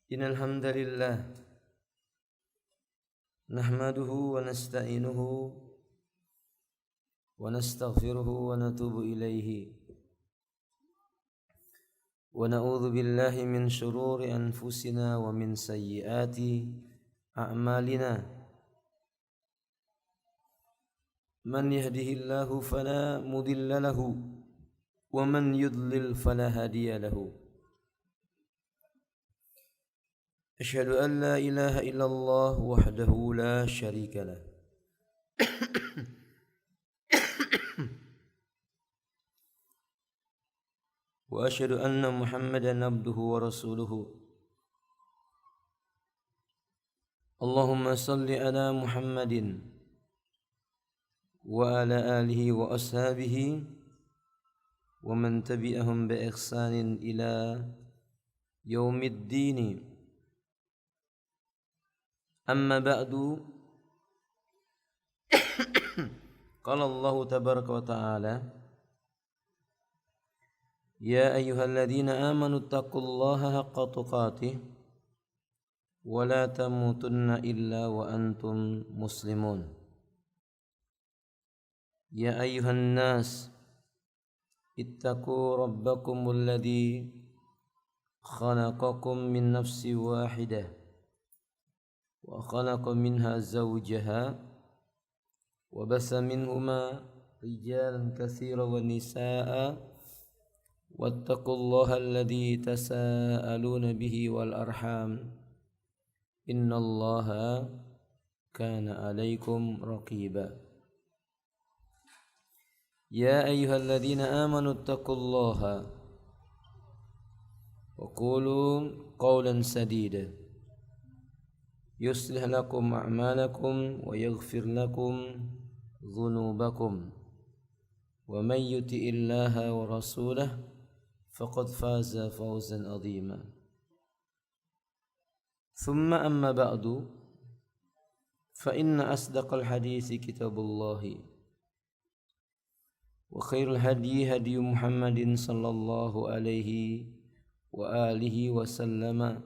Innal hamdalillah nahmaduhu wa nasta'inuhu wa nastaghfiruhu wa natubu ilaihi wa na'udzu billahi min shururi anfusina wa min sayyiati a'malina. Man yahdihillahu fala mudilla lahu wa man yudlil fala hadiya lahu. Asyhadu an la ilaha illallah wahdahu la syarika lah wa asyhadu anna Muhammadan abduhu wa rasuluhu. Allahumma salli ala Muhammadin wa ala alihi wa ashabihi wa man tabi'ahum bi ihsanin ila yaumiddin. Amma ba'du. Qala Allah tabaraka wa ta'ala, ya ayyuhalladzina amanu taqullaha haqqa tuqatih wa la tamutunna illa wa antum muslimun. Ya ayyuhan nas ittaqu rabbakumul ladzi khalaqakum min nafsin wahidah wa khalaqa minha zawjaha wa bassa minhuma rijalan katsiran wa nisaa'a wattaqullaha alladzi tasaaluna bihi wal arham innallaha kana 'alaikum raqiba. Ya ayyuhalladzina amanu taqullaha wa qulu qawlan sadida yuslih lakum a'malakum wa yaghfir lakum dhunubakum wa man yuti'illaha wa rasulahu faqad faza fawzan 'azima. Thumma amma ba'du, fa inna asdaqal hadithi kitabullahi wa khairul hadyi hadyu Muhammadin sallallahu alaihi wa alihi wa sallama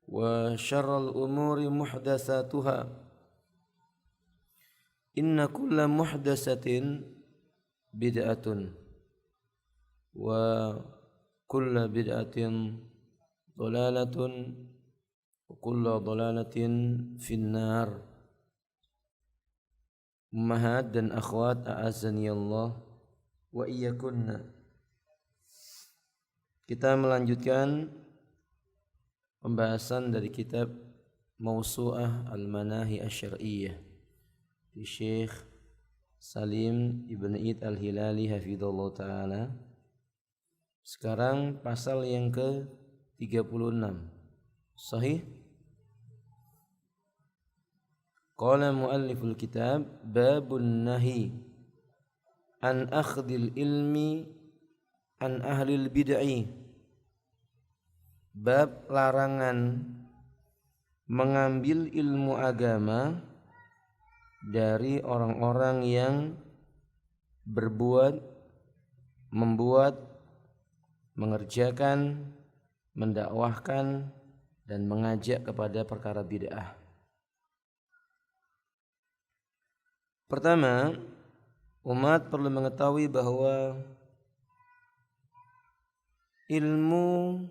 wa syarrul umuri muhdatsatuha inna kulla muhdatsatin bid'atun wa kulla bid'atin dhalalatun wa kulla dhalalatin finnar. Ummahat dan akhwat, a'azzani Allah wa iyyakunna. Kita melanjutkan pembahasan dari kitab Mawsu'ah Al-Manahi Asy-Syar'iyyah di Syekh Salim Ibn Id Al-Hilali hafizallahu ta'ala. Sekarang pasal yang ke-36. Sahih? Qala mualliful kitab babun nahi an akhdil ilmi an ahlil bid'ah. Bab larangan mengambil ilmu agama dari orang-orang yang membuat, mengerjakan, mendakwahkan dan mengajak kepada perkara bid'ah. Pertama, umat perlu mengetahui bahwa ilmu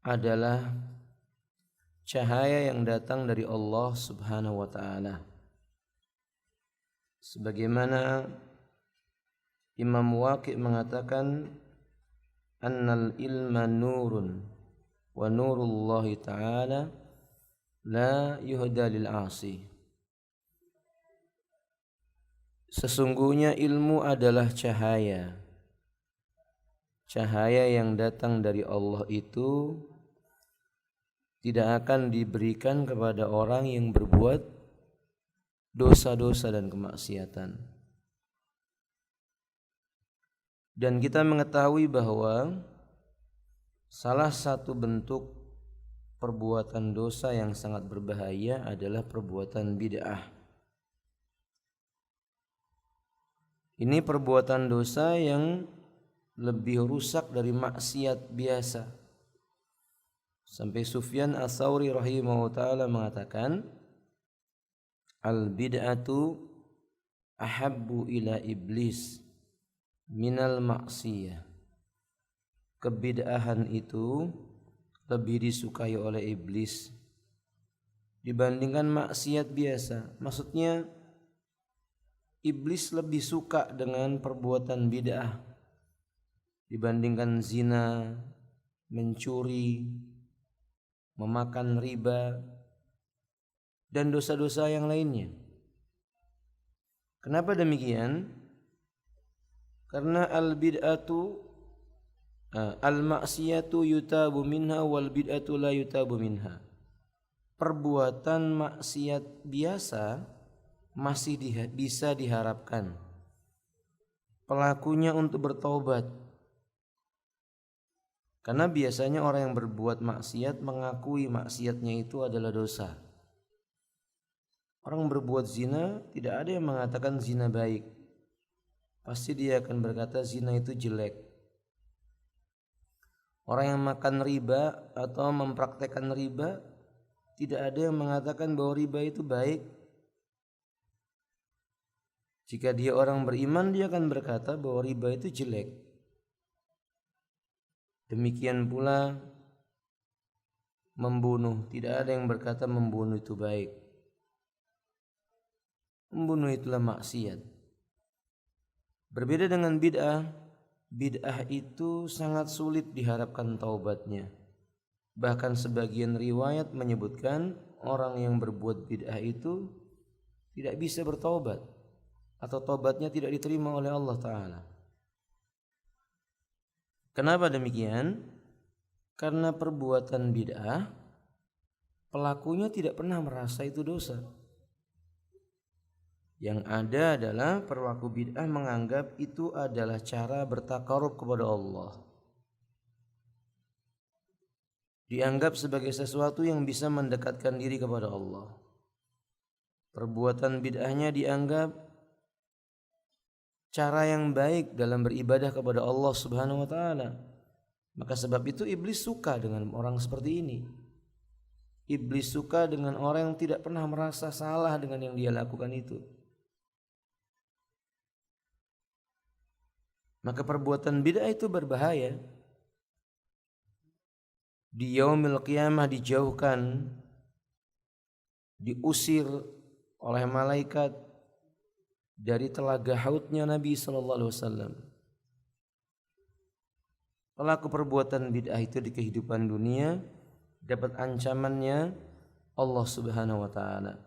adalah cahaya yang datang dari Allah Subhanahu wa ta'ala. Sebagaimana Imam Waqi' mengatakan, annal ilma nurun wa nurullahi ta'ala la yuhda lil 'asi. Sesungguhnya ilmu adalah cahaya. Cahaya yang datang dari Allah itu tidak akan diberikan kepada orang yang berbuat dosa-dosa dan kemaksiatan. Dan kita mengetahui bahwa salah satu bentuk perbuatan dosa yang sangat berbahaya adalah perbuatan bid'ah. Ini perbuatan dosa yang lebih rusak dari maksiat biasa. Sampai Sufyan Ats-Tsauri rahimahullah ta'ala mengatakan, al-bid'atu ahabbu ila iblis minal maksiyah. Kebid'ahan itu lebih disukai oleh iblis dibandingkan maksiat biasa. Maksudnya iblis lebih suka dengan perbuatan bid'ah dibandingkan zina, mencuri, memakan riba, dan dosa-dosa yang lainnya. Kenapa demikian? Karena al-maksiyatu yutabu minha wal bid'atu la yutabu minha. Perbuatan maksiat biasa masih bisa diharapkan pelakunya untuk bertaubat. Karena biasanya orang yang berbuat maksiat mengakui maksiatnya itu adalah dosa. Orang berbuat zina, tidak ada yang mengatakan zina baik. Pasti dia akan berkata zina itu jelek. Orang yang makan riba atau mempraktekkan riba, tidak ada yang mengatakan bahwa riba itu baik. Jika dia orang beriman, dia akan berkata bahwa riba itu jelek. Demikian pula membunuh, tidak ada yang berkata membunuh itu baik. Membunuh itulah maksiat. Berbeda dengan bid'ah, bid'ah itu sangat sulit diharapkan taubatnya. Bahkan sebagian riwayat menyebutkan orang yang berbuat bid'ah itu tidak bisa bertaubat atau taubatnya tidak diterima oleh Allah Ta'ala. Kenapa demikian? Karena perbuatan bid'ah pelakunya tidak pernah merasa itu dosa. Yang ada adalah pelaku bid'ah menganggap itu adalah cara bertakarub kepada Allah. Dianggap sebagai sesuatu yang bisa mendekatkan diri kepada Allah. Perbuatan bid'ahnya dianggap cara yang baik dalam beribadah kepada Allah Subhanahu wa ta'ala. Maka sebab itu iblis suka dengan orang seperti ini. Iblis suka dengan orang yang tidak pernah merasa salah dengan yang dia lakukan itu. Maka perbuatan bid'ah itu berbahaya. Di yaumil qiyamah dijauhkan, diusir oleh malaikat dari telaga haudnya Nabi sallallahu alaihi wasallam. Pelaku perbuatan bid'ah itu di kehidupan dunia dapat ancamannya Allah Subhanahu wa taala.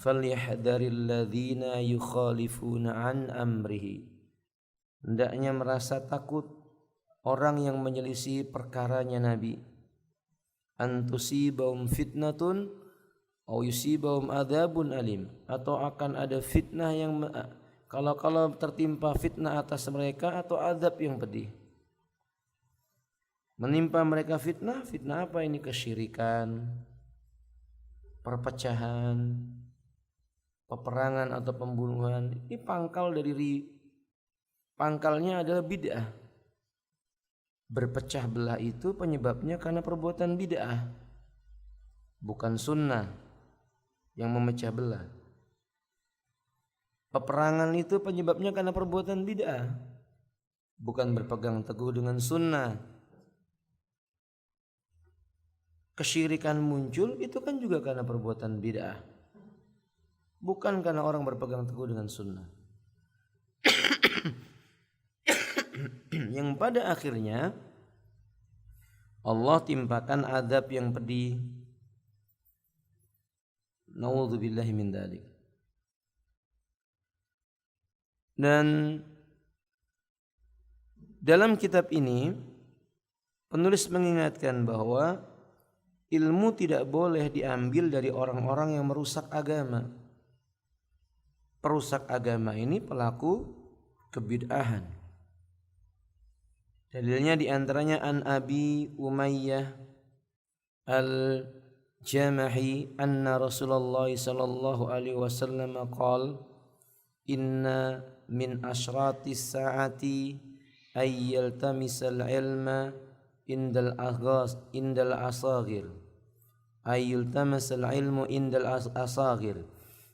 Falyahdharil ladzina yukhalifuna an amrihi. Hendaknya merasa takut orang yang menyelisih perkaranya Nabi. Antusibahum fitnatun aw yusibahum adzabun alim. Atau akan ada fitnah yang kalau tertimpa fitnah atas mereka atau azab yang pedih. Menimpa mereka fitnah apa ini? Kesyirikan, perpecahan, peperangan atau pembunuhan. Ini pangkalnya adalah bid'ah. Berpecah belah itu penyebabnya karena perbuatan bid'ah, bukan sunnah yang memecah belah. Peperangan itu penyebabnya karena perbuatan bid'ah, bukan berpegang teguh dengan sunnah. Kesyirikan muncul itu kan juga karena perbuatan bid'ah, bukan karena orang berpegang teguh dengan sunnah. Yang pada akhirnya Allah timpakan azab yang pedih. Na'udzubillahi min dzalik. Dan dalam kitab ini penulis mengingatkan bahwa ilmu tidak boleh diambil dari orang-orang yang merusak agama. Perusak agama ini pelaku kebid'ahan. Dalilnya diantaranya an Abi Umayyah al-Jamahi anna Rasulullah sallallahu alaihi wasallam qala inna min ashratis saati ay yaltamisal ilma indal asagir ayul tamasal ilmu indal asagir.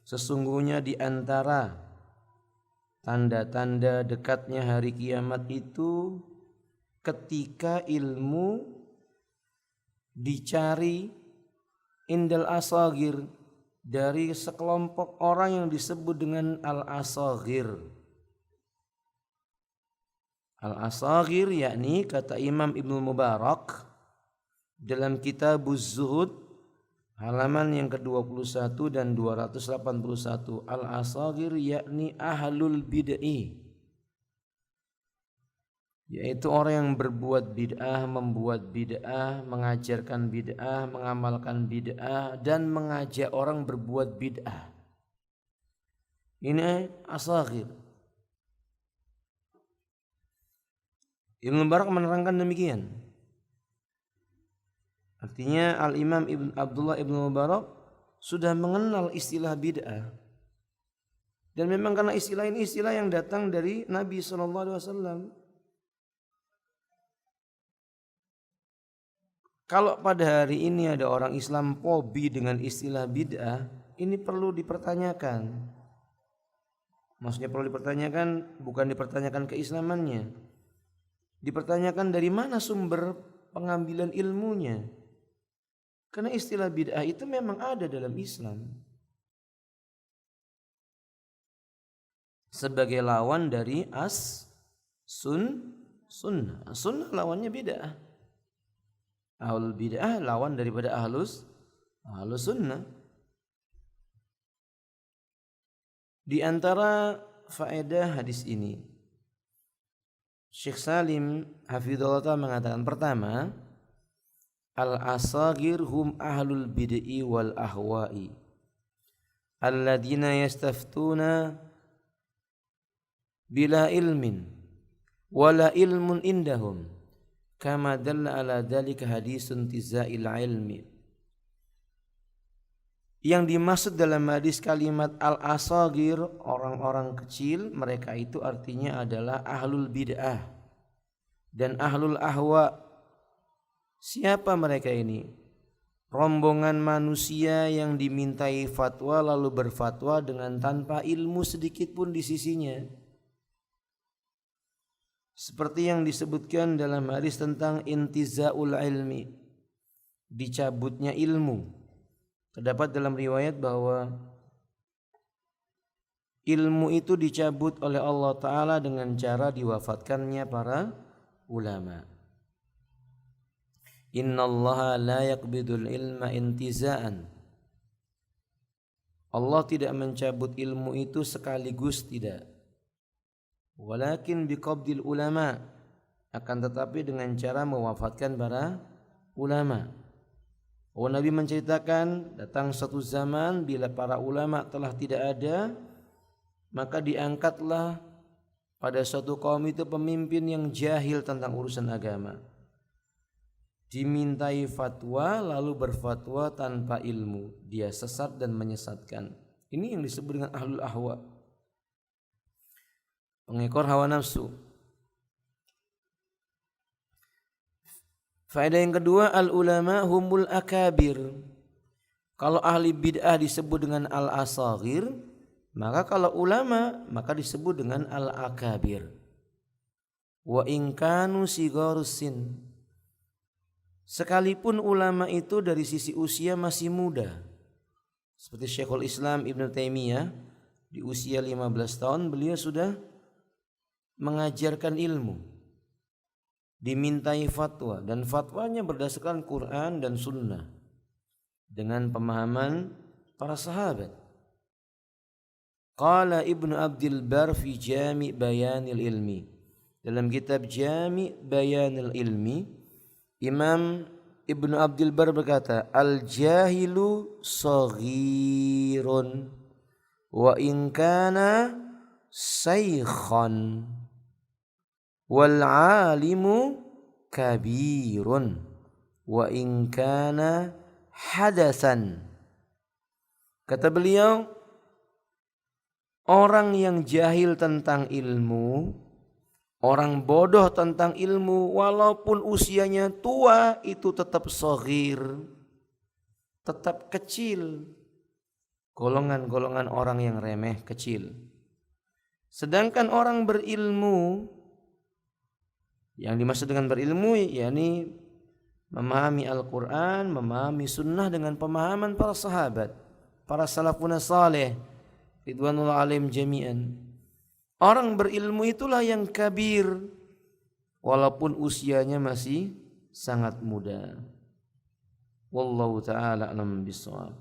Sesungguhnya di antara tanda-tanda dekatnya hari kiamat itu ketika ilmu dicari indal asagir, dari sekelompok orang yang disebut dengan al-asagir. Al-asagir yakni kata Imam Ibnu Mubarak dalam Kitabuz Zuhud halaman yang ke-21 dan 281, al-asagir yakni ahlul bid'ah, yaitu orang yang berbuat bid'ah, membuat bid'ah, mengajarkan bid'ah, mengamalkan bid'ah, dan mengajak orang berbuat bid'ah. Ini asagir. Ibnu Mubarak menerangkan demikian. Artinya Al-Imam Abdullah Ibnu Mubarak sudah mengenal istilah bid'ah. Dan memang karena istilah ini istilah yang datang dari Nabi SAW. Kalau pada hari ini ada orang Islam fobi dengan istilah bid'ah, ini perlu dipertanyakan. Maksudnya perlu dipertanyakan, bukan dipertanyakan keislamannya. Dipertanyakan dari mana sumber pengambilan ilmunya. Karena istilah bid'ah itu memang ada dalam Islam. Sebagai lawan dari sunnah. Sunnah lawannya bid'ah. Ahlul bid'ah lawan daripada ahlus sunnah. Di antara faedah hadis ini, Syekh Salim hafizahullah ta'ala mengatakan, pertama, al-asagir hum ahlul bid'i wal ahwa'i alladhina yastaftuna bila ilmin wala ilmun indahum kama dalla ala dhalika hadisun tizail ilmi. Yang dimaksud dalam hadis kalimat al-asagir, orang-orang kecil, mereka itu artinya adalah ahlul bid'ah dan ahlul ahwa. Siapa mereka ini? Rombongan manusia yang dimintai fatwa lalu berfatwa dengan tanpa ilmu sedikit pun di sisinya. Seperti yang disebutkan dalam hadis tentang intizaul ilmi, dicabutnya ilmu. Terdapat dalam riwayat bahwa ilmu itu dicabut oleh Allah Ta'ala dengan cara diwafatkannya para ulama. Innallaha la yaqbidul ilma intiza'an. Allah tidak mencabut ilmu itu sekaligus, tidak. Walakin biqabdil ulama, akan tetapi dengan cara mewafatkan para ulama. Nabi menceritakan datang satu zaman bila para ulama telah tidak ada, maka diangkatlah pada suatu kaum itu pemimpin yang jahil tentang urusan agama. Dimintai fatwa lalu berfatwa tanpa ilmu, dia sesat dan menyesatkan. Ini yang disebut dengan ahlul ahwa, pengekor hawa nafsu. Faedah yang kedua, al-ulama humul akabir. Kalau ahli bid'ah disebut dengan al-asagir, maka kalau ulama maka disebut dengan al-akabir. Wa in kanu sigarusin. Sekalipun ulama itu dari sisi usia masih muda. Seperti Syekhul Islam Ibn Taimiyah, di usia 15 tahun beliau sudah mengajarkan ilmu. Dimintai fatwa, dan fatwanya berdasarkan Quran dan Sunnah dengan pemahaman para sahabat. Qala Ibnu Abdul Bar fi Jami' Bayanil Ilmi, dalam kitab Jami' Bayanil Ilmi, Imam Ibnu Abdul Bar berkata, al-jahilu saghirun wa in kana saykhan wal alimu kabirun wa in kana hadasan. Kata beliau, orang yang jahil tentang ilmu Orang bodoh tentang ilmu walaupun usianya tua itu tetap shaghir, tetap kecil. Golongan-golongan orang yang remeh kecil. Sedangkan orang berilmu, yang dimaksud dengan berilmu yakni memahami Al-Quran, memahami sunnah dengan pemahaman para sahabat, para salafun saleh ridwanullah alaihim jami'an. Orang berilmu itulah yang kabir walaupun usianya masih sangat muda. Wallahu ta'ala a'lam bishawab.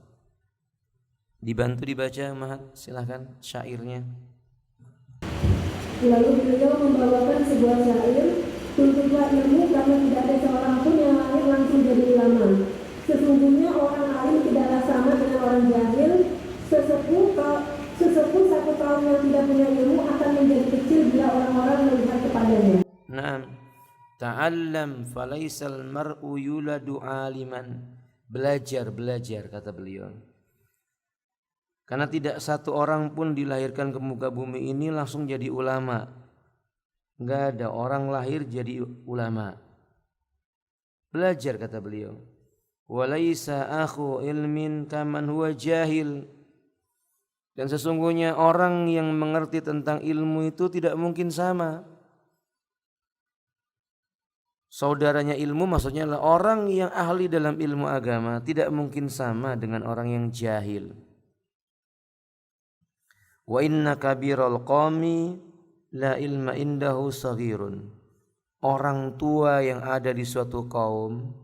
Dibantu dibaca Mahat, silakan syairnya. Lalu beliau membawakan sebuah syair, tuntutlah ilmu karena tidak ada seorang pun yang lahir langsung jadi ulama. Sesungguhnya orang alim tidaklah sama dengan orang jahil. Sesepuh satu kaum yang tidak punya ilmu akan menjadi kecil bila orang-orang melihat kepadanya. Naam. Ta'allam falaisal mar'u yuladu aliman. Belajar kata beliau. Karena tidak satu orang pun dilahirkan ke muka bumi ini langsung jadi ulama. Enggak ada orang lahir jadi ulama. Belajar kata beliau. Walaisa akhu ilmin kaman huwa jahil. Dan sesungguhnya orang yang mengerti tentang ilmu itu tidak mungkin sama. Saudaranya ilmu maksudnya adalah orang yang ahli dalam ilmu agama tidak mungkin sama dengan orang yang jahil. Wa inna kabiral qawmi la ilma indahu saghirun. Orang tua yang ada di suatu kaum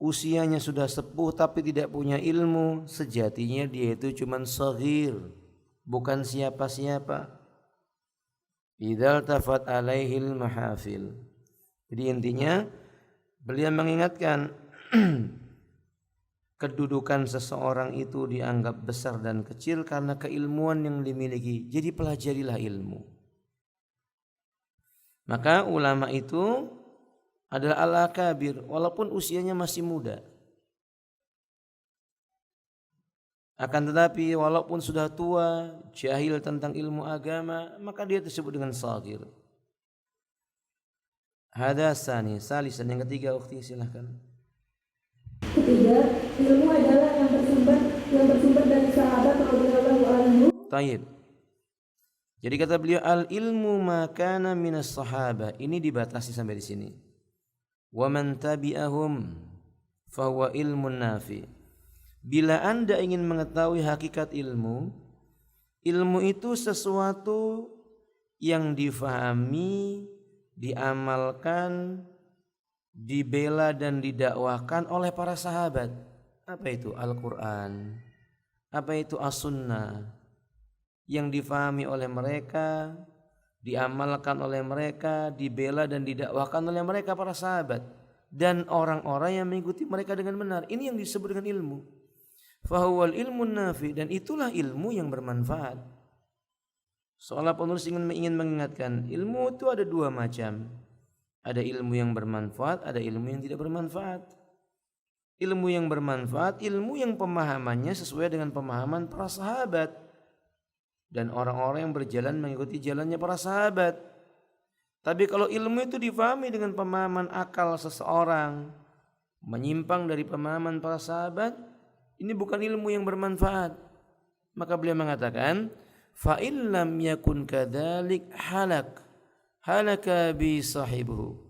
usianya sudah sepuh tapi tidak punya ilmu, sejatinya dia itu cuma saghir, bukan siapa-siapa. Idzal tafat alaihil mahafil. Jadi intinya beliau mengingatkan kedudukan seseorang itu dianggap besar dan kecil karena keilmuan yang dimiliki. Jadi pelajarilah ilmu. Maka ulama itu adalah al-akabir walaupun usianya masih muda. Akan tetapi walaupun sudah tua, jahil tentang ilmu agama, maka dia disebut dengan saghir. Hada sani, salisan yang ketiga, ukhti silahkan. Ketiga, ilmu adalah yang bersumber dari sahabat radhiyallahu anhu. Taib. Jadi kata beliau al ilmu makana minas sahaba. Ini dibatasi sampai di sini. Wa man tabi'ahum fahuwa ilmun nafi. Bila Anda ingin mengetahui hakikat ilmu, ilmu itu sesuatu yang difahami, diamalkan, dibela dan didakwahkan oleh para sahabat. Apa itu Al-Quran? Apa itu As-Sunnah? Yang difahami oleh mereka, diamalkan oleh mereka, dibela dan didakwahkan oleh mereka para sahabat dan orang-orang yang mengikuti mereka dengan benar. Ini yang disebut dengan ilmu. Fahuwal ilmun nafi, dan itulah ilmu yang bermanfaat. Seolah penulis ingin mengingatkan, ilmu itu ada dua macam. Ada ilmu yang bermanfaat, ada ilmu yang tidak bermanfaat. Ilmu yang bermanfaat, ilmu yang pemahamannya sesuai dengan pemahaman para sahabat dan orang-orang yang berjalan mengikuti jalannya para sahabat. Tapi kalau ilmu itu difahami dengan pemahaman akal seseorang, menyimpang dari pemahaman para sahabat, ini bukan ilmu yang bermanfaat. Maka beliau mengatakan, fa illam yakun kadzalik halaka bi sahibuhu.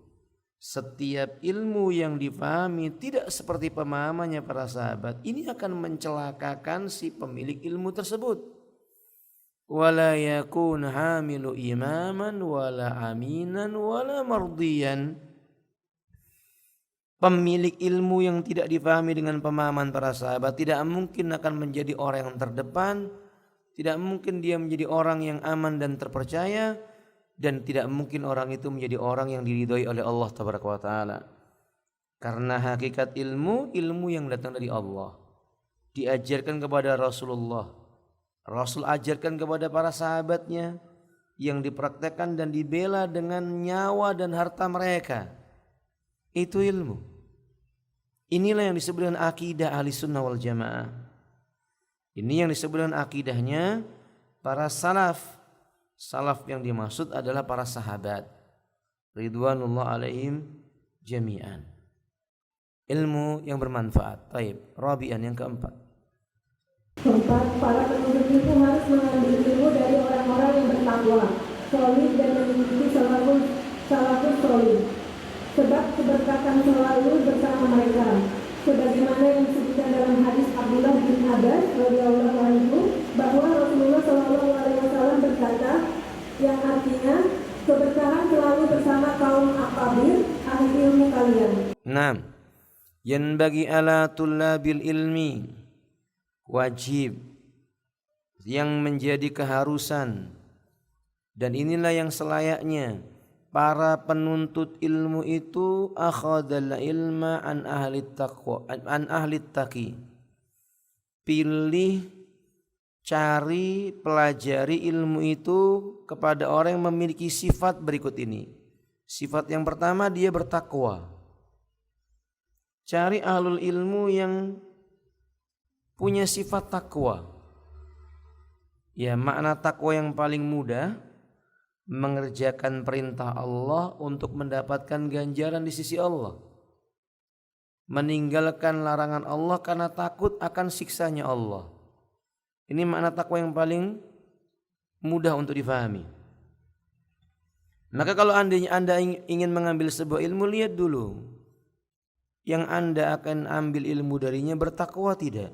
Setiap ilmu yang difahami tidak seperti pemahamannya para sahabat, ini akan mencelakakan si pemilik ilmu tersebut. Wala yakun hamilu imaman wala aminan wala mardiyan. Pemilik ilmu yang tidak difahami dengan pemahaman para sahabat tidak mungkin akan menjadi orang yang terdepan, tidak mungkin dia menjadi orang yang aman dan terpercaya, dan tidak mungkin orang itu menjadi orang yang diridhoi oleh Allah Tabaraka wa Ta'ala. Karena hakikat ilmu yang datang dari Allah, diajarkan kepada Rasulullah, Rasul ajarkan kepada para sahabatnya, yang dipraktekkan dan dibela dengan nyawa dan harta mereka. Itu ilmu. Inilah yang disebut dengan akidah ahli sunnah wal jamaah. Ini yang disebut dengan akidahnya para salaf. Salaf yang dimaksud adalah para sahabat. ridwanullah alaihim jami'an. Ilmu yang bermanfaat. Taib. Rabi'an yang keempat. Keempat, para penuntut ilmu harus mengambil ilmu dari orang-orang yang bertakwa, solid dan mengikuti salafus solid. Sebab keberkatan selalu bersama mereka. Sebagaimana yang disebutkan dalam hadis Abdullah bin Abbas radhiyallahu anhu bahwa Rasulullah SAW berkata, yang artinya keberkahan selalu bersama kaum akabir ahli ilmu kalian. 6. Yanbaghi ala tullabil ilmi, wajib yang menjadi keharusan, dan inilah yang selayaknya para penuntut ilmu itu akhadal ilma an ahli taqwa an ahli taqi, pilih, cari, pelajari ilmu itu kepada orang yang memiliki sifat berikut ini. Sifat yang pertama, dia bertakwa. Cari ahlul ilmu yang punya sifat takwa. Ya, makna takwa yang paling mudah, mengerjakan perintah Allah untuk mendapatkan ganjaran di sisi Allah, meninggalkan larangan Allah karena takut akan siksanya Allah. Ini makna takwa yang paling mudah untuk difahami. Maka kalau Anda ingin mengambil sebuah ilmu, lihat dulu yang Anda akan ambil ilmu darinya bertakwa tidak.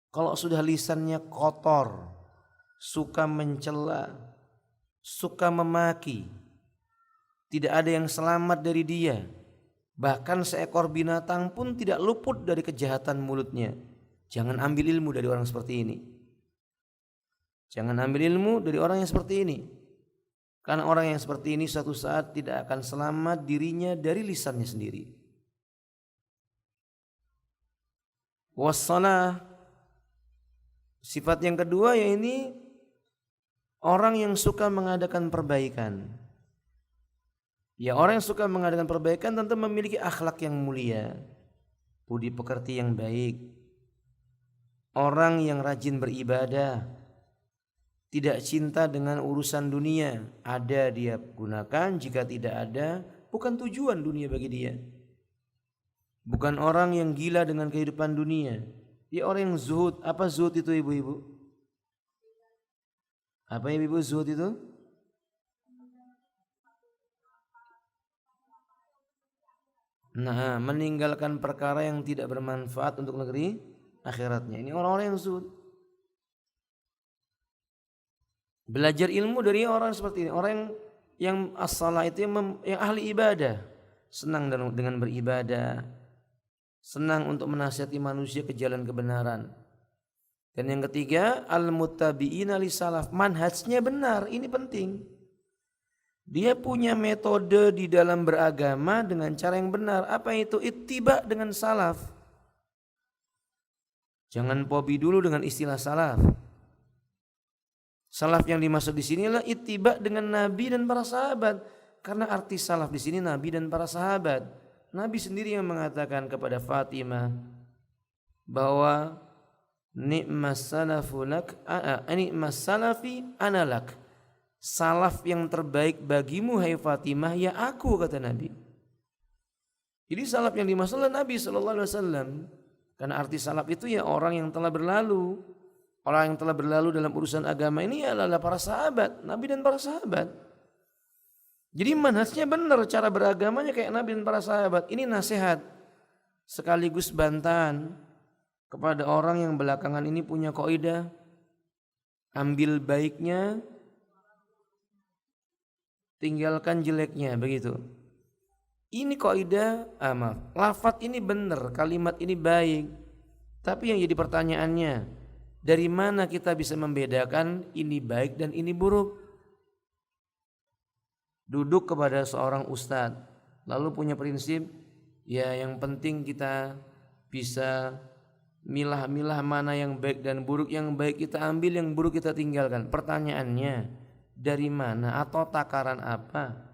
Kalau sudah lisannya kotor, suka mencela, suka memaki, tidak ada yang selamat dari dia, bahkan seekor binatang pun tidak luput dari kejahatan mulutnya, jangan ambil ilmu dari orang seperti ini. Jangan ambil ilmu dari orang yang seperti ini, karena orang yang seperti ini suatu saat tidak akan selamat dirinya dari lisannya sendiri. Wassalah, sifat yang kedua yaitu orang yang suka mengadakan perbaikan. Ya, orang yang suka mengadakan perbaikan tentu memiliki akhlak yang mulia, budi pekerti yang baik, orang yang rajin beribadah, tidak cinta dengan urusan dunia. Ada dia gunakan, jika tidak ada bukan tujuan dunia bagi dia. Bukan orang yang gila dengan kehidupan dunia. Dia orang yang zuhud. Apa zuhud itu ibu-ibu? Apa ibu zuhud itu? Nah, meninggalkan perkara yang tidak bermanfaat untuk negeri akhiratnya. Ini orang-orang yang zuhud. Belajar ilmu dari orang seperti ini. Orang yang as-salah itu yang ahli ibadah. Senang dengan beribadah, senang untuk menasihati manusia ke jalan kebenaran. Dan yang ketiga, al-muttabi'ina li salaf, manhajnya benar. Ini penting. Dia punya metode di dalam beragama dengan cara yang benar. Apa itu? Ittiba dengan salaf. Jangan pobi dulu dengan istilah salaf. Salaf yang dimaksud di sini adalah ittiba dengan Nabi dan para sahabat. Karena arti salaf di sini Nabi dan para sahabat. Nabi sendiri yang mengatakan kepada Fatimah bahwa ni'mas salafi analak. Salaf yang terbaik bagimu hai Fatimah ya aku, kata Nabi. Jadi salaf yang dimaksud adalah Nabi SAW. Karena arti salaf itu ya orang yang telah berlalu. Orang yang telah berlalu dalam urusan agama ini adalah para sahabat, Nabi dan para sahabat. Jadi manhajnya benar, cara beragamanya kayak Nabi dan para sahabat. Ini nasihat sekaligus bantahan kepada orang yang belakangan ini punya kaidah ambil baiknya, tinggalkan jeleknya, begitu. Ini kaidah lafaz ini benar, kalimat ini baik. Tapi yang jadi pertanyaannya, dari mana kita bisa membedakan ini baik dan ini buruk? Duduk kepada seorang ustadz, lalu punya prinsip, ya yang penting kita bisa milah-milah mana yang baik dan buruk. Yang baik kita ambil, yang buruk kita tinggalkan. Pertanyaannya, dari mana atau takaran apa?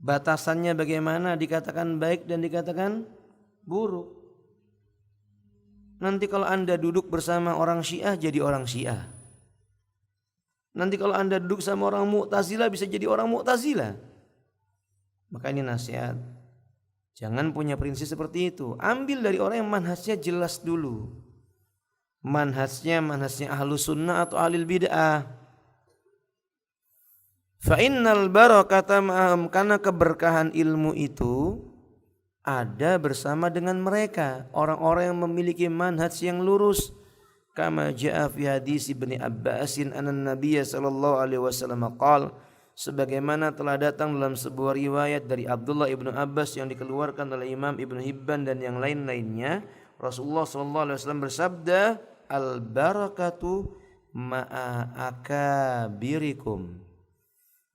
Batasannya bagaimana dikatakan baik dan dikatakan buruk? Nanti kalau Anda duduk bersama orang Syiah, jadi orang Syiah. Nanti kalau Anda duduk sama orang Mu'tazilah bisa jadi orang Mu'tazilah. Maka ini nasihat. Jangan punya prinsip seperti itu. Ambil dari orang yang manhajnya jelas dulu. Manhajnya Ahlus Sunnah atau Ahlul Bid'ah. Fa innal barakata ma'ahum, karena keberkahan ilmu itu ada bersama dengan mereka, orang-orang yang memiliki manhaj yang lurus. Kama jaa fi hadis Ibnu Abbasin anan Nabiy sallallahu alaihi wasallam qala, sebagaimana telah datang dalam sebuah riwayat dari Abdullah ibnu Abbas yang dikeluarkan oleh Imam Ibnu Hibban dan yang lain-lainnya, Rasulullah sallallahu alaihi wasallam bersabda, al barakatu ma'a akabirikum,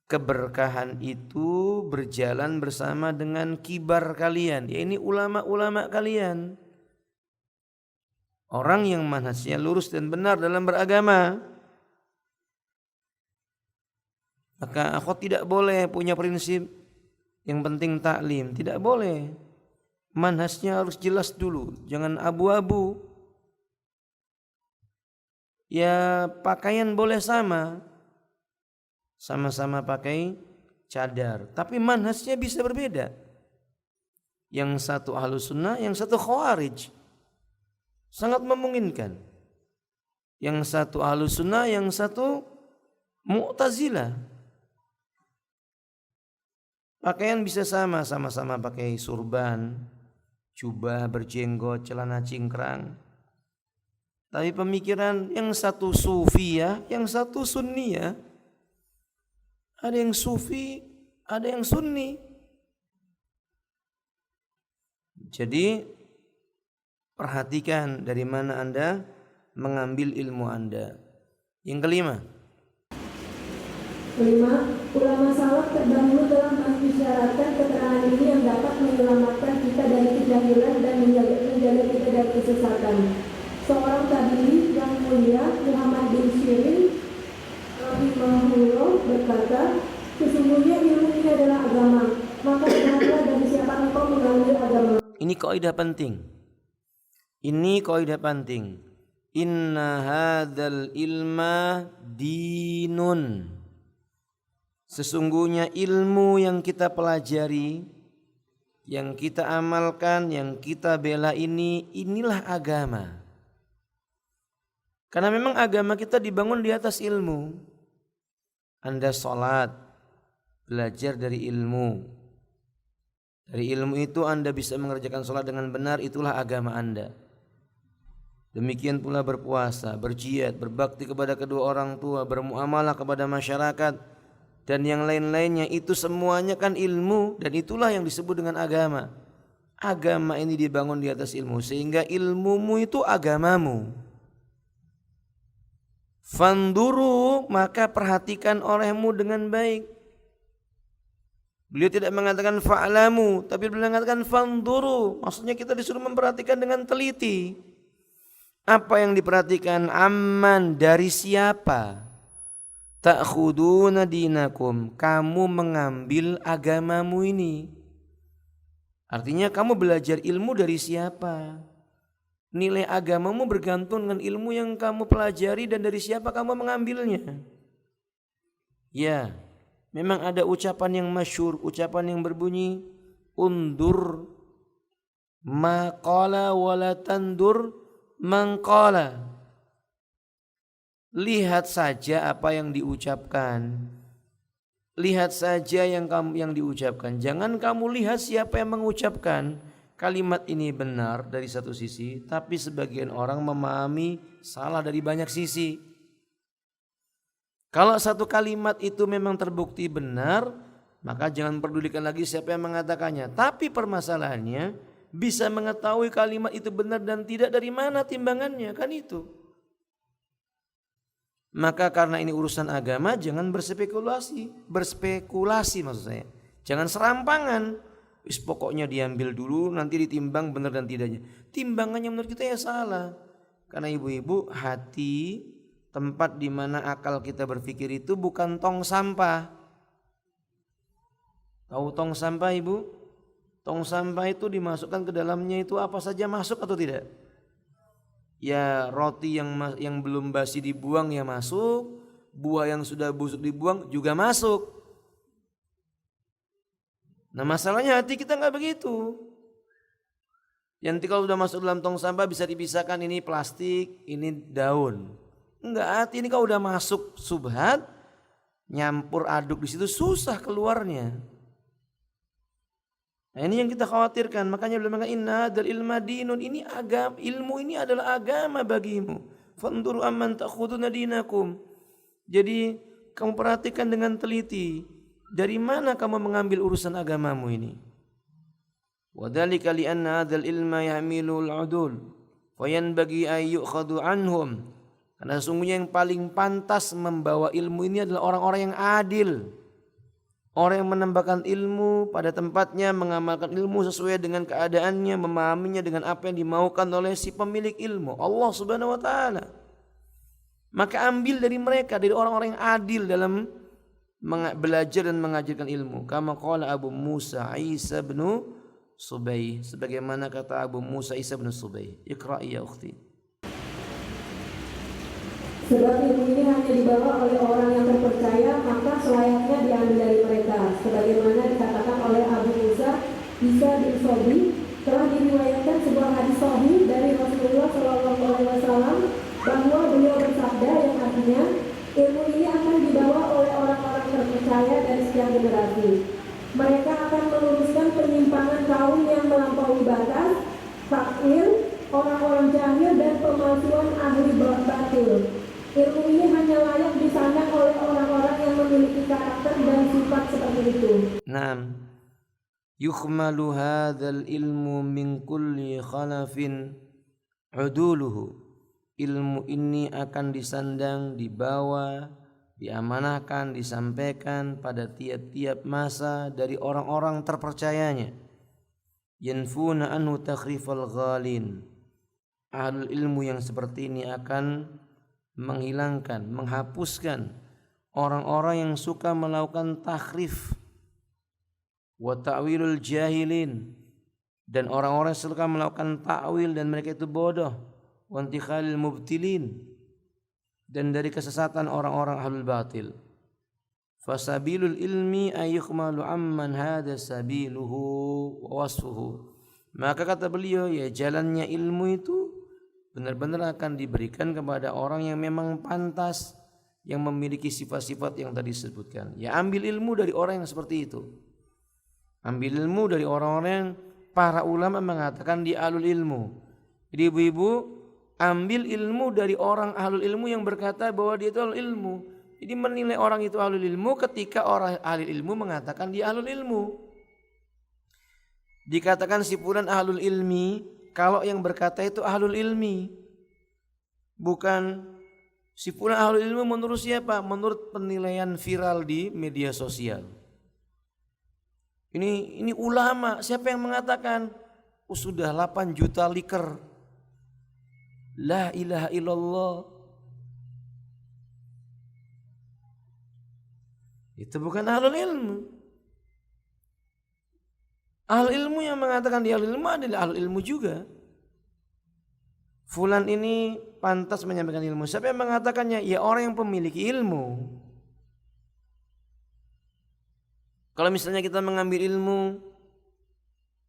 keberkahan itu berjalan bersama dengan kibar kalian, yakni ulama-ulama kalian, orang yang manhajnya lurus dan benar dalam beragama. Maka akhwat tidak boleh punya prinsip yang penting taklim, tidak boleh. Manhajnya harus jelas dulu, jangan abu-abu. Ya pakaian boleh sama-sama pakai cadar, tapi manhajnya bisa berbeda. Yang satu Ahlus Sunnah, yang satu Khawarij, sangat memungkinkan. Yang satu Ahlus Sunnah, yang satu Mu'tazilah. Pakaian bisa sama-sama pakai surban, jubah, berjenggot, celana cingkrang. Tapi pemikiran yang satu sufiyah, yang satu sunniyah. Ada yang sufi, ada yang sunni. Jadi perhatikan dari mana Anda mengambil ilmu Anda. Yang kelima, ulama salaf terdahulu telah mengisyaratkan keterangan ini yang dapat menyelamatkan kita dari kejahilan dan menjaga kita dari kesesatan. Seorang tabi'i yang mulia, Muhammad bin Sirin rahimahullah, berkata, sesungguhnya ilmu ini adalah agama, maka dengarlah dari siapa engkau mengambil agama. Ini kaidah penting. Inna hadzal ilma dinun. Sesungguhnya ilmu yang kita pelajari, yang kita amalkan, yang kita bela inilah agama. Karena memang agama kita dibangun di atas ilmu. Anda sholat, belajar dari ilmu. Dari ilmu itu Anda bisa mengerjakan sholat dengan benar, itulah agama Anda. Demikian pula berpuasa, berjihad, berbakti kepada kedua orang tua, bermuamalah kepada masyarakat, dan yang lain-lainnya, itu semuanya kan ilmu, dan itulah yang disebut dengan agama. Agama ini dibangun di atas ilmu, sehingga ilmumu itu agamamu. Fanduru, maka perhatikan olehmu dengan baik. Beliau tidak mengatakan fa'lamu, tapi beliau mengatakan fanduru. Maksudnya kita disuruh memperhatikan dengan teliti. Apa yang diperhatikan? Amman, dari siapa? Ta'khuduna dinakum, kamu mengambil agamamu ini. Artinya kamu belajar ilmu dari siapa? Nilai agamamu bergantung dengan ilmu yang kamu pelajari dan dari siapa kamu mengambilnya. Ya, memang ada ucapan yang masyhur, ucapan yang berbunyi, undur ma qala wala tandur man qala. Lihat saja apa yang diucapkan. Lihat saja yang diucapkan. Jangan kamu lihat siapa yang mengucapkan. Kalimat ini benar dari satu sisi, tapi sebagian orang memahami salah dari banyak sisi. Kalau satu kalimat itu memang terbukti benar, maka jangan pedulikan lagi siapa yang mengatakannya. Tapi permasalahannya, bisa mengetahui kalimat itu benar dan tidak dari mana timbangannya, kan itu. Maka karena ini urusan agama, jangan berspekulasi maksud saya. Jangan serampangan. Pokoknya diambil dulu, nanti ditimbang benar dan tidaknya. Timbangannya menurut kita ya salah. Karena ibu-ibu, hati, tempat di mana akal kita berpikir itu bukan tong sampah. Tahu tong sampah ibu? Tong sampah itu dimasukkan ke dalamnya itu apa saja masuk atau tidak? Ya roti yang belum basi dibuang ya masuk, buah yang sudah busuk dibuang juga masuk. Nah masalahnya hati kita nggak begitu. Nanti kalau sudah masuk dalam tong sampah bisa dipisahkan, ini plastik, ini daun. Enggak, hati ini kalau udah masuk subhat, nyampur aduk di situ susah keluarnya. Nah ini yang kita khawatirkan. Makanya beliau mengatakan inna hadzal ilma dinun, ini agama, ilmu ini adalah agama bagimu. Fanzuru amman ta'khuduna dinakum. Jadi kamu perhatikan dengan teliti, dari mana kamu mengambil urusan agamamu ini. Wadzalika li'anna hadzal ilma yahmilul 'udul fayanbaghi ay yu'khadhu anhum. Karena sesungguhnya yang paling pantas membawa ilmu ini adalah orang-orang yang adil. Orang yang menambahkan ilmu pada tempatnya, mengamalkan ilmu sesuai dengan keadaannya, memahaminya dengan apa yang dimaukan oleh si pemilik ilmu, Allah Subhanahu wa taala. Maka ambil dari mereka, dari orang-orang yang adil dalam belajar dan mengajarkan ilmu. Kama qala Abu Musa Isa bin Subay, sebagaimana kata Abu Musa Isa bin Subay. Iqra'i ya ukhti. Sebab ilmu ini hanya dibawa oleh orang yang terpercaya, maka selayaknya diambil dari mereka. Sebagaimana dikatakan oleh Abu Musa Isa bin Subay, telah diriwayatkan sebuah hadis sahih dari Rasulullah SAW bahwa beliau bersabda yang artinya ilmu ini akan dibawa oleh orang-orang terpercaya dari setiap generasi. Mereka akan meluruskan penyimpangan kaum yang melampaui batas, takwil, orang-orang jahil dan pemalsuan ahli batil. Ilmu ini hanya layak disandang oleh orang-orang yang memiliki karakter dan sifat seperti itu. Naam. Yukhmalu hadzal ilmu min kulli khalafin uduluhu. Ilmu ini akan disandang, dibawa, diamanahkan, disampaikan pada tiap-tiap masa dari orang-orang terpercayanya. Yanfuna anhu takhrifal ghalin. Ahlul ilmu yang seperti ini akan menghilangkan, menghapuskan orang-orang yang suka melakukan takhrif wa ta'wilul jahilin, dan orang-orang yang suka melakukan ta'wil dan mereka itu bodoh, wa intikhalil mubtilin, dan dari kesesatan orang-orang ahlul batil. Fasabilul ilmi ayyukhmalu amman hada sabiluhu wa wasfuhu. Maka kata beliau, ya jalannya ilmu itu benar-benar akan diberikan kepada orang yang memang pantas, yang memiliki sifat-sifat yang tadi disebutkan. Ya ambil ilmu dari orang yang seperti itu. Ambil ilmu dari orang-orang yang para ulama mengatakan dia ahlul ilmu. Jadi ibu-ibu, ambil ilmu dari orang ahlul ilmu yang berkata bahwa dia itu ahlul ilmu. Jadi menilai orang itu ahlul ilmu ketika orang ahlul ilmu mengatakan dia ahlul ilmu. Dikatakan si fulan ahlul ilmi kalau yang berkata itu ahlul ilmi. Bukan si fulan ahlul ilmi menurut siapa? Menurut penilaian viral di media sosial. Ini ulama, siapa yang mengatakan? Sudah 8 juta liker. La ilaha illallah. Itu bukan ahlul ilmu. Ahlul ilmu yang mengatakan dia ahlul ilmu adalah ahlul ilmu juga. Fulan ini pantas menyampaikan ilmu. Siapa yang mengatakannya? Ya orang yang memiliki ilmu. Kalau misalnya kita mengambil ilmu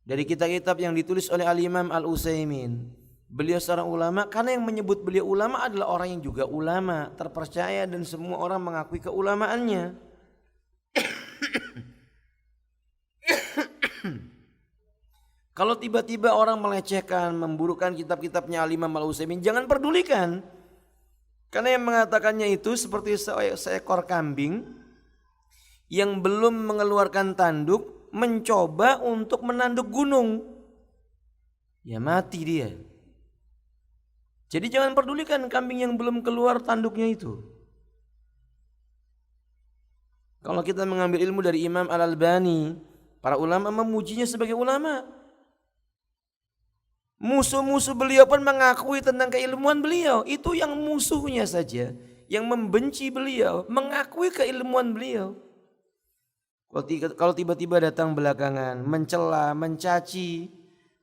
dari kitab-kitab yang ditulis oleh Al-Imam Al-Utsaimin, beliau seorang ulama, karena yang menyebut beliau ulama adalah orang yang juga ulama, terpercaya dan semua orang mengakui keulamaannya. Kalau tiba-tiba orang melecehkan, memburukkan kitab-kitabnya Al-Imam Al-Utsaimin, jangan pedulikan. Karena yang mengatakannya itu seperti seekor kambing yang belum mengeluarkan tanduk mencoba untuk menanduk gunung. Ya mati dia. Jadi jangan pedulikan kambing yang belum keluar tanduknya itu. Kalau kita mengambil ilmu dari Imam Al-Albani, para ulama memujinya sebagai ulama. Musuh-musuh beliau pun mengakui tentang keilmuan beliau. Itu yang musuhnya saja, yang membenci beliau, mengakui keilmuan beliau. Kalau tiba-tiba datang belakangan, mencela, mencaci,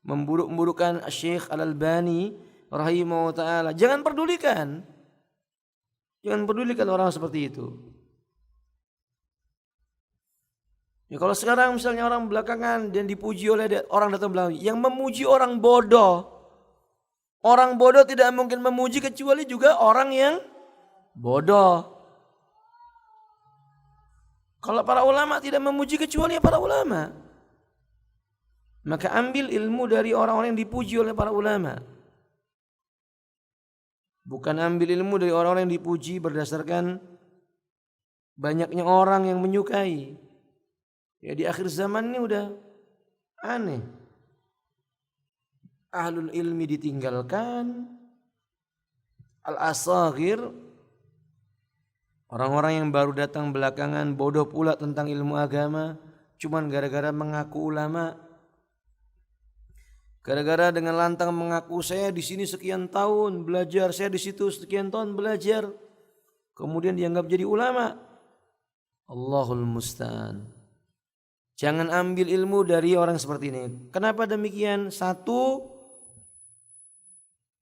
memburuk-burukkan Syekh Al-Albani rahimahullah ta'ala, jangan pedulikan. Jangan pedulikan orang seperti itu. Ya, kalau sekarang misalnya orang belakangan dan dipuji oleh orang datang bilang, yang memuji orang bodoh. Orang bodoh tidak mungkin memuji kecuali juga orang yang bodoh. Kalau para ulama tidak memuji kecuali para ulama. Maka ambil ilmu dari orang-orang yang dipuji oleh para ulama. Bukan ambil ilmu dari orang-orang yang dipuji berdasarkan banyaknya orang yang menyukai. Ya di akhir zaman ini udah aneh. Ahlul ilmi ditinggalkan. Al-asaghir, orang-orang yang baru datang belakangan bodoh pula tentang ilmu agama, cuman gara-gara mengaku ulama. Gara-gara dengan lantang mengaku saya di sini sekian tahun belajar, saya di situ sekian tahun belajar, kemudian dianggap jadi ulama. Allahul musta'an. Jangan ambil ilmu dari orang seperti ini. Kenapa demikian? Satu,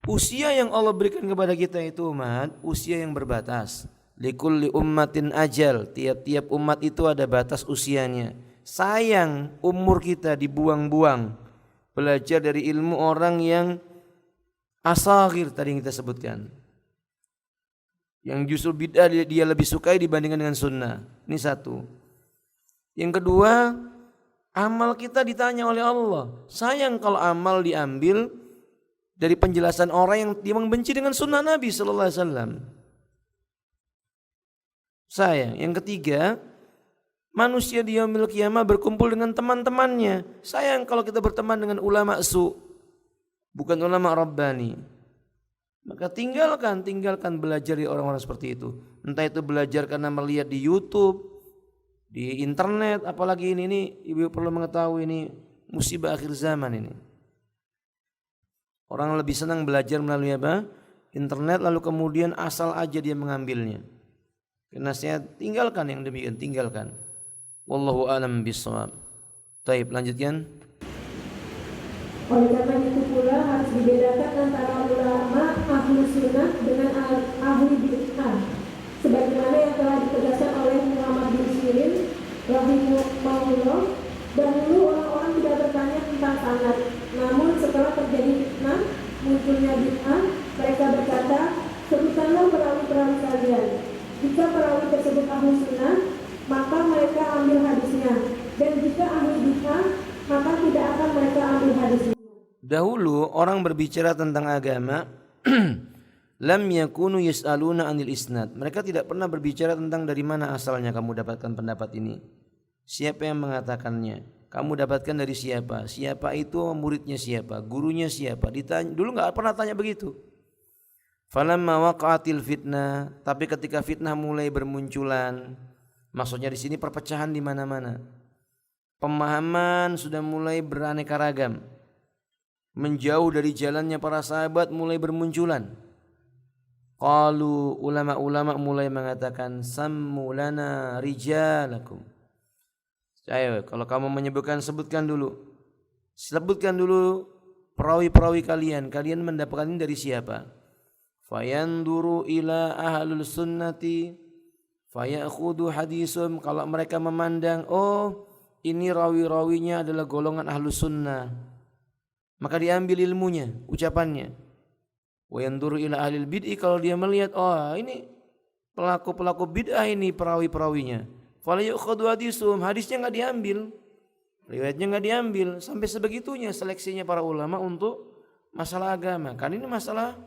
usia yang Allah berikan kepada kita itu umat, usia yang berbatas. Likulli ummatin ajal, tiap-tiap umat itu ada batas usianya. Sayang umur kita dibuang-buang. Belajar dari ilmu orang yang asaghir tadi yang kita sebutkan, yang justru bid'ah dia lebih sukai dibandingkan dengan sunnah. Ini satu. Yang kedua, amal kita ditanya oleh Allah. Sayang kalau amal diambil dari penjelasan orang yang dia membenci dengan sunnah Nabi sallallahu alaihi wasallam. Sayang. Yang ketiga, manusia di yaumil qiyamah berkumpul dengan teman-temannya. Sayang kalau kita berteman dengan ulama su, bukan ulama rabbani. Maka tinggalkan belajar dari orang-orang seperti itu. Entah itu belajar karena melihat di YouTube, di internet, apalagi ini ibu perlu mengetahui ini musibah akhir zaman ini. Orang lebih senang belajar melalui apa? Internet, lalu kemudian asal aja dia mengambilnya. Karena saya tinggalkan yang demikian, tinggalkan. Wallahu a'lam bishawab. Baik, lanjutkan. Oleh karena itu pula harus dibedakan antara ulama ahli sunnah dengan ahli bid'ah. Sebagaimana yang telah ditegaskan oleh Muhammad bin Sirin rahimahullah, dahulu orang-orang tidak bertanya tentang sanad. Namun setelah terjadi fitnah, munculnya bid'ah, mereka berkata, sebutkanlah perawi-perawi kalian. Jika perawi tersebut ahli sunnah, maka mereka ambil hadisnya, dan jika ahli bid'ah, maka tidak akan mereka ambil hadisnya. Dahulu orang berbicara tentang agama lam yakunu yas'aluna 'anil isnad. Mereka tidak pernah berbicara tentang dari mana asalnya kamu dapatkan pendapat ini. Siapa yang mengatakannya? Kamu dapatkan dari siapa? Siapa itu, muridnya siapa? Gurunya siapa? Ditanya. Dulu enggak pernah tanya begitu. Falamma waqa'atil fitnah, tapi ketika fitnah mulai bermunculan, maksudnya di sini perpecahan di mana-mana. Pemahaman sudah mulai beraneka ragam. Menjauh dari jalannya para sahabat mulai bermunculan. Qalu, ulama-ulama mulai mengatakan, sammu lana rijalakum. Ayo, kalau kamu menyebutkan, sebutkan dulu perawi-perawi kalian. Kalian mendapatkan ini dari siapa? Fayanduru ila ahlul sunnati fayakhudhu hadisum. Kalau mereka memandang, oh ini rawi-rawinya adalah golongan ahlus sunnah, maka diambil ilmunya, ucapannya. Wayanduru ila ahlil bid'i, kalau dia melihat, oh ini pelaku-pelaku bid'ah ini perawi-perawinya, falayukhadhu hadisum, hadisnya enggak diambil, riwayatnya enggak diambil. Sampai sebegitunya seleksinya para ulama untuk masalah agama. Kan ini masalah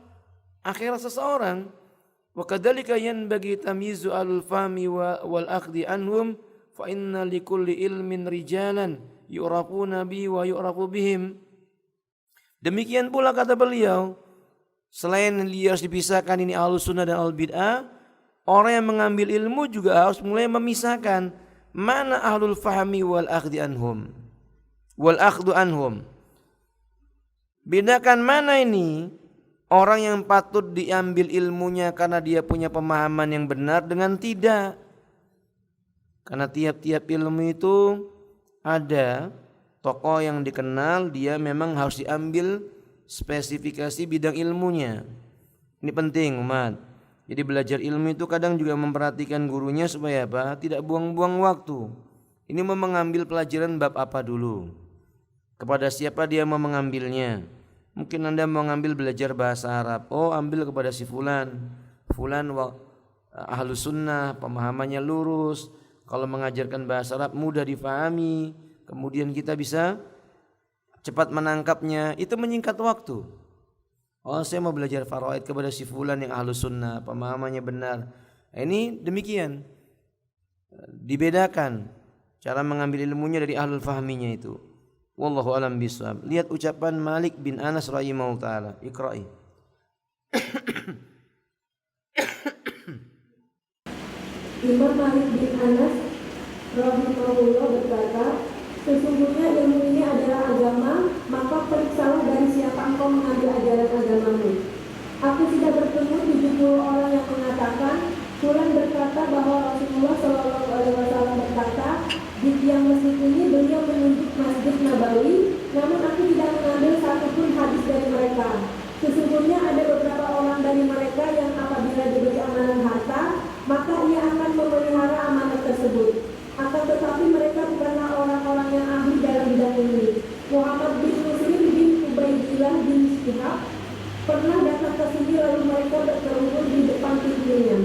akhirat seseorang. Wa kadzalika yanbaghi tamyizu al-fahmi wal akhdi anhum fa inna likulli ilmin rijalan yu'rafuna bi wa yu'rafu bihim. Demikian pula kata beliau, selain dia harus dipisahkan ini ahlus sunnah dan ahlul bid'ah, orang yang mengambil ilmu juga harus mulai memisahkan mana ahlul fahmi wal akhdi anhum wal akhdu anhum. Bedakan mana ini orang yang patut diambil ilmunya karena dia punya pemahaman yang benar dengan tidak. Karena tiap-tiap ilmu itu ada tokoh yang dikenal, dia memang harus diambil spesifikasi bidang ilmunya. Ini penting umat. Jadi belajar ilmu itu kadang juga memperhatikan gurunya supaya apa? Tidak buang-buang waktu. Ini mau mengambil pelajaran bab apa dulu? Kepada siapa dia mau mengambilnya? Mungkin Anda mau ngambil belajar bahasa Arab. Oh, ambil kepada si fulan. Fulan ahlus sunnah, pemahamannya lurus. Kalau mengajarkan bahasa Arab mudah difahami. Kemudian kita bisa cepat menangkapnya. Itu menyingkat waktu. Oh, saya mau belajar faraid kepada si fulan yang ahlus sunnah, pemahamannya benar. Ini demikian. Dibedakan cara mengambil ilmunya dari ahlul fahminya itu. Wallahu alam bishawab. Lihat ucapan Malik bin Anas rahimahullah taala. Iqra'i. Imam Malik bin Anas rahimahullah berkata, sesungguhnya ilmu ini adalah agama, maka periksalah dari siapa engkau mengambil ajaran agamamu. Aku sudah bertemu 70 orang yang mengatakan, fulan berkata bahwa Rasulullah SAW berkata, di tiang masjid ini beliau menunjuk Masjid Nabawi, namun aku tidak mengambil satupun hadis dari mereka. Sesungguhnya ada beberapa orang dari mereka yang apabila diberi amanah harta, maka ia akan memelihara amanah tersebut. Akan tetapi mereka bukanlah orang-orang yang ahli dalam bidang ini. Muhammad bin Muslim bin Ubaidillah bin Syihab pernah datang ke sini lalu mereka berkerumun di depan pintunya.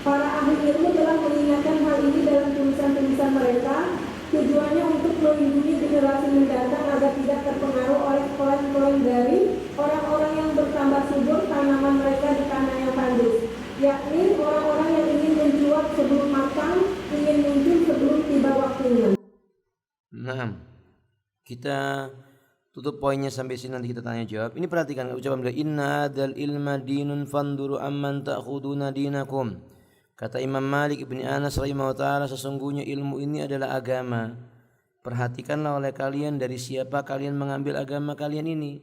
Para ahli ilmu telah mengingatkan hal ini dalam tulisan-tulisan mereka, tujuannya untuk melindungi generasi mendatang agar tidak terpengaruh oleh klaim-klaim dari orang-orang yang bertambah subur tanaman mereka di tanah yang tandus, yakni orang-orang yang ingin menjual sebelum matang, ingin muncul sebelum tiba waktunya. Nah, kita tutup poinnya sampai sini, nanti kita tanya jawab. Ini perhatikan ucapan beliau, inna hadzal ilma dinun fanduru amman ta'khuduna dinakum. Kata Imam Malik bin Anas rahimahullah taala, sesungguhnya ilmu ini adalah agama. Perhatikanlah oleh kalian dari siapa kalian mengambil agama kalian ini.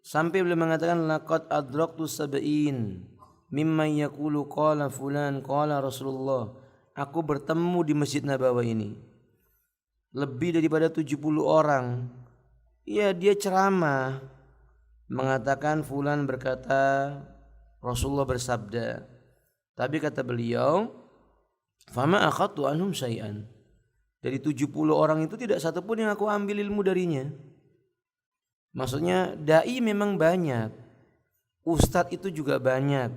Sampai beliau mengatakan laqad adraktu sab'in mimman yaqulu qala fulan qala Rasulullah. Aku bertemu di Masjid Nabawi ini lebih daripada 70 orang. Ya, dia ceramah mengatakan fulan berkata Rasulullah bersabda. Tapi kata beliau, fama akhadtu anhum syai'an. Dari 70 orang itu tidak satu pun yang aku ambil ilmu darinya. Maksudnya dai memang banyak, ustadz itu juga banyak,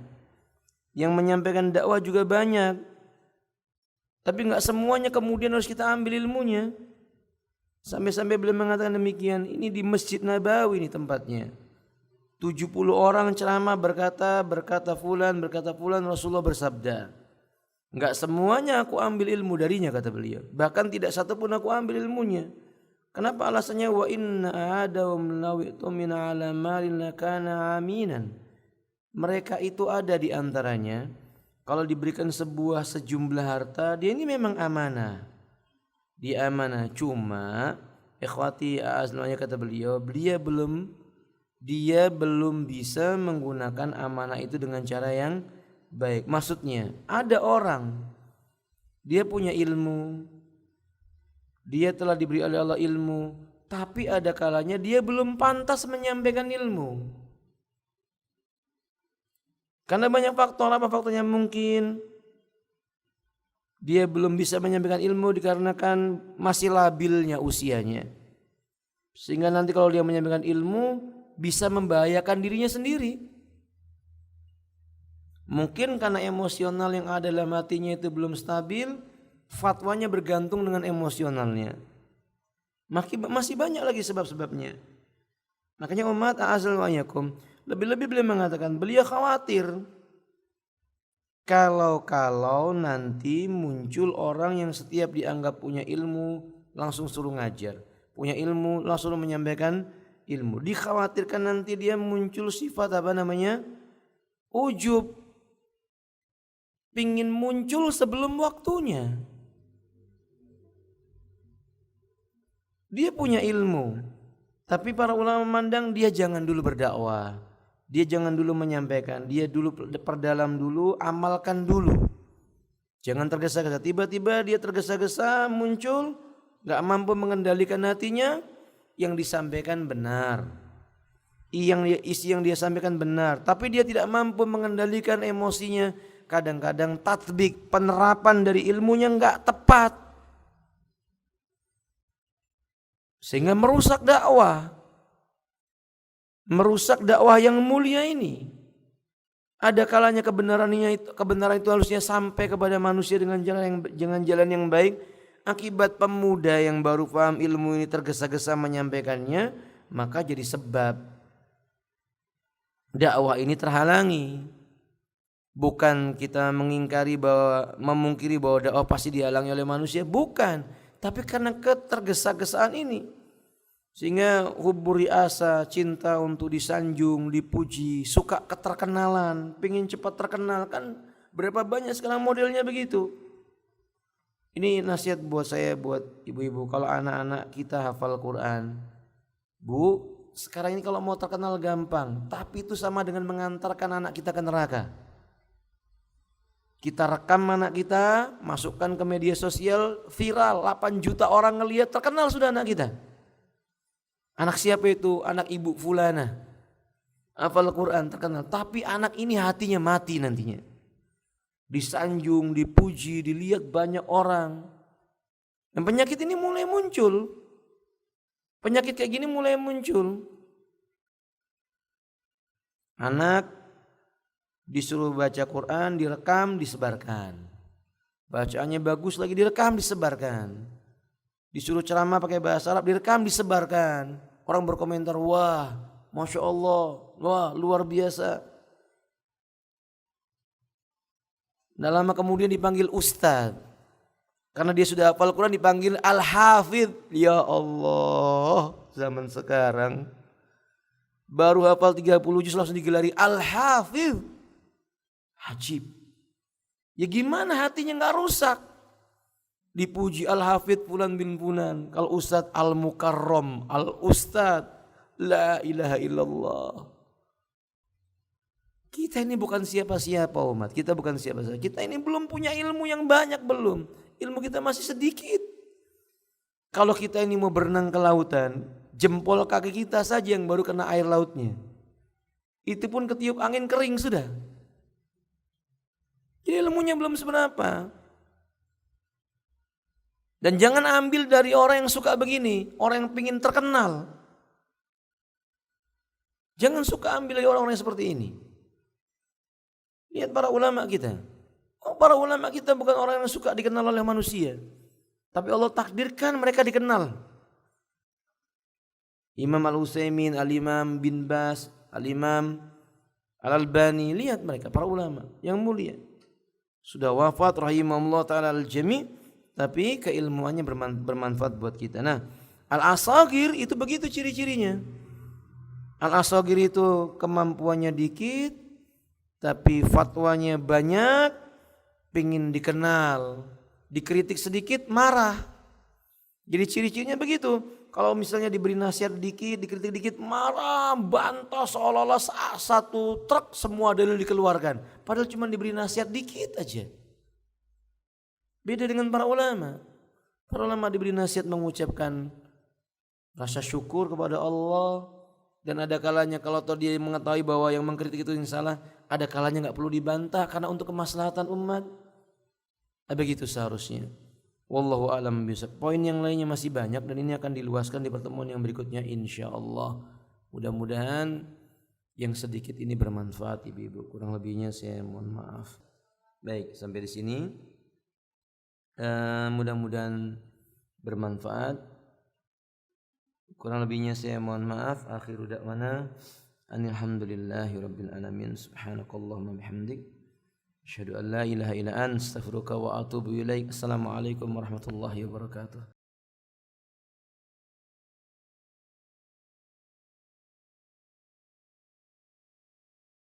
yang menyampaikan dakwah juga banyak. Tapi enggak semuanya kemudian harus kita ambil ilmunya. Sampai-sampai beliau mengatakan demikian, ini di Masjid Nabawi ini tempatnya. 70 orang ceramah berkata fulan Rasulullah bersabda. Enggak semuanya aku ambil ilmu darinya, kata beliau. Bahkan tidak satu pun aku ambil ilmunya. Kenapa? Alasannya wa inna adawum lawitu min ala malin lakana aminan. Mereka itu ada di antaranya, kalau diberikan sebuah sejumlah harta, dia ini memang amanah. Dia amanah, cuma ikhwati a'aznanya kata beliau, dia belum bisa menggunakan amanah itu dengan cara yang baik. Maksudnya ada orang, dia punya ilmu, dia telah diberi oleh Allah ilmu, tapi ada kalanya dia belum pantas menyampaikan ilmu. Karena banyak faktor. Apa faktornya? Mungkin dia belum bisa menyampaikan ilmu dikarenakan masih labilnya usianya, sehingga nanti kalau dia menyampaikan ilmu bisa membahayakan dirinya sendiri. Mungkin karena emosional yang ada dalam hatinya itu belum stabil, fatwanya bergantung dengan emosionalnya. Masih banyak lagi sebab-sebabnya. Makanya umat a'azal wa yakum, lebih-lebih beliau mengatakan, beliau khawatir kalau nanti muncul orang yang setiap dianggap punya ilmu langsung suruh ngajar, punya ilmu langsung menyampaikan ilmu. Dikhawatirkan nanti dia muncul sifat ujub, pingin muncul sebelum waktunya. Dia punya ilmu, tapi para ulama memandang dia jangan dulu berdakwah, dia jangan dulu menyampaikan, dia dulu perdalam dulu, amalkan dulu. Jangan tergesa-gesa. Tiba-tiba dia tergesa-gesa muncul, gak mampu mengendalikan hatinya, yang disampaikan benar. isi yang dia sampaikan benar, tapi dia tidak mampu mengendalikan emosinya. Kadang-kadang tatbik, penerapan dari ilmunya enggak tepat, sehingga merusak dakwah yang mulia ini. Ada kalanya kebenaran itu harusnya sampai kepada manusia dengan jalan yang baik. Akibat pemuda yang baru paham ilmu ini tergesa-gesa menyampaikannya, maka jadi sebab dakwah ini terhalangi. Bukan kita memungkiri bahwa dakwah pasti dihalangi oleh manusia, bukan. Tapi karena ketergesa-gesaan ini, sehingga huburi asa, cinta untuk disanjung, dipuji, suka keterkenalan, pengen cepat terkenal. Kan berapa banyak sekarang modelnya begitu. Ini nasihat buat saya, buat ibu-ibu, kalau anak-anak kita hafal Quran, Bu, sekarang ini kalau mau terkenal gampang, tapi itu sama dengan mengantarkan anak kita ke neraka. Kita rekam anak kita, masukkan ke media sosial, viral, 8 juta orang ngelihat, terkenal sudah anak kita. Anak siapa itu? Anak ibu fulana, hafal Quran, terkenal. Tapi anak ini hatinya mati nantinya. Disanjung, dipuji, dilihat banyak orang. Dan penyakit ini mulai muncul. Penyakit kayak gini mulai muncul. Anak disuruh baca Quran, direkam, disebarkan. Bacaannya bagus lagi, direkam, disebarkan. Disuruh ceramah pakai bahasa Arab, direkam, disebarkan. Orang berkomentar, wah, Masya Allah, wah, luar biasa. Nah, lama kemudian dipanggil Ustadz. Karena dia sudah hafal Quran dipanggil Al-Hafidh. Ya Allah, zaman sekarang baru hafal 30 juz langsung digelari Al-Hafidh. Ajib. Ya gimana hatinya gak rusak? Dipuji Al-Hafidh Fulan bin Fulan. Kalau Ustadz Al-Mukarram, Al-Ustadz, la ilaha illallah. Kita ini bukan siapa-siapa umat. Kita bukan siapa-siapa. Kita ini belum punya ilmu yang banyak, belum. Ilmu kita masih sedikit. Kalau kita ini mau berenang ke lautan, jempol kaki kita saja yang baru kena air lautnya. Itu pun ketiup angin kering sudah. Jadi ilmunya belum seberapa. Dan jangan ambil dari orang yang suka begini, orang yang ingin terkenal. Jangan suka ambil dari orang-orang yang seperti ini. Lihat para ulama kita. Para ulama kita bukan orang yang suka dikenal oleh manusia. Tapi Allah takdirkan mereka dikenal. Imam Al-Utsaimin, Al-Imam bin Bas, Al-Imam Al-Albani. Lihat mereka para ulama yang mulia. Sudah wafat rahimahullah ta'ala al-jami'. Tapi keilmuannya bermanfaat buat kita. Nah, Al-Asagir itu begitu ciri-cirinya. Al-Asagir itu kemampuannya dikit, tapi fatwanya banyak, pingin dikenal, dikritik sedikit marah. Jadi ciri-cirinya begitu. Kalau misalnya diberi nasihat dikit, dikritik dikit, marah, bantah seolah-olah satu truk semua dalil dikeluarkan. Padahal cuma diberi nasihat dikit aja. Beda dengan para ulama. Para ulama diberi nasihat mengucapkan rasa syukur kepada Allah. Dan ada kalanya kalau dia mengetahui bahwa yang mengkritik itu yang salah, ada kalanya nggak perlu dibantah karena untuk kemaslahatan umat. Begitu seharusnya. Wallahu a'lam bishawab. Poin yang lainnya masih banyak dan ini akan diluaskan di pertemuan yang berikutnya insyaallah. Mudah-mudahan yang sedikit ini bermanfaat ibu-ibu. Kurang lebihnya saya mohon maaf. Baik, sampai di sini. Mudah-mudahan bermanfaat. Kurang lebihnya saya mohon maaf. Akhiru da'wana alhamdulillahi rabbil alamin. Subhanakallahumma bihamdik asyhadu an la ilaha illa anta astaghfiruka wa atubu ilaik. Assalamualaikum warahmatullahi wabarakatuh.